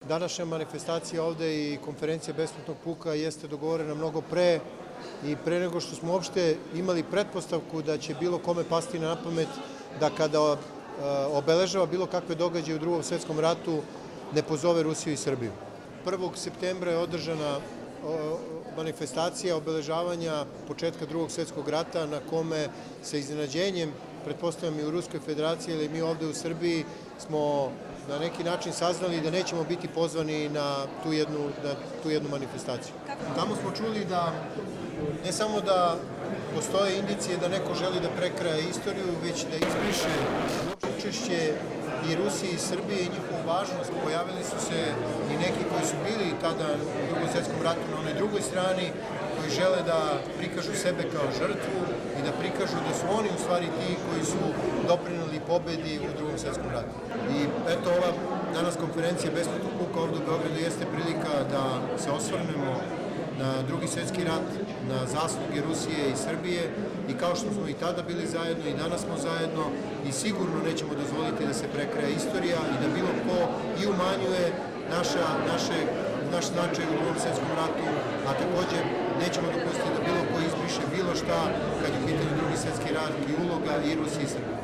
Današnja manifestacija ovde i konferencija besplatnog puka jeste dogovorena mnogo pre i pre nego što smo uopšte imali pretpostavku da će bilo kome pasti na pamet da kada obeležava bilo kakve događaje u Drugom svetskom ratu ne pozove Rusiju i Srbiju. 1. septembra je održana manifestacija obeležavanja početka Drugog svetskog rata na kome sa iznenađenjem, pretpostavljam i u Ruskoj federaciji, ali mi ovde u Srbiji smo na neki način saznali da nećemo biti pozvani na tu jednu manifestaciju. Tamo smo čuli da ne samo da postoje indicije da neko želi da prekraje istoriju, već da izbriše učešće i Rusije i Srbije i njihovu važnost. Pojavili su se i neki koji su bili tada u Drugom svetskom ratu na onoj drugoj strani, koji žele da prikažu sebe kao žrtvu i da prikažu da su oni u stvari ti koji su doprineli pobedi u Drugom svetskom ratu. I eto, ova danas konferencija besplatnog puka ovde u Beogradu jeste prilika da se osvrnemo na Drugi svetski rat, na zasluge Rusije i Srbije i kao što smo i tada bili zajedno i danas smo zajedno i sigurno nećemo dozvoliti da se prekraja istorija i da bilo ko i umanjuje naš značaj u Drugom svetskom ratu, a takođe nećemo dopustiti da bilo ko izbriše bilo šta kad je u pitanju Drugi svetski rat i uloga i Rusije i Srbije.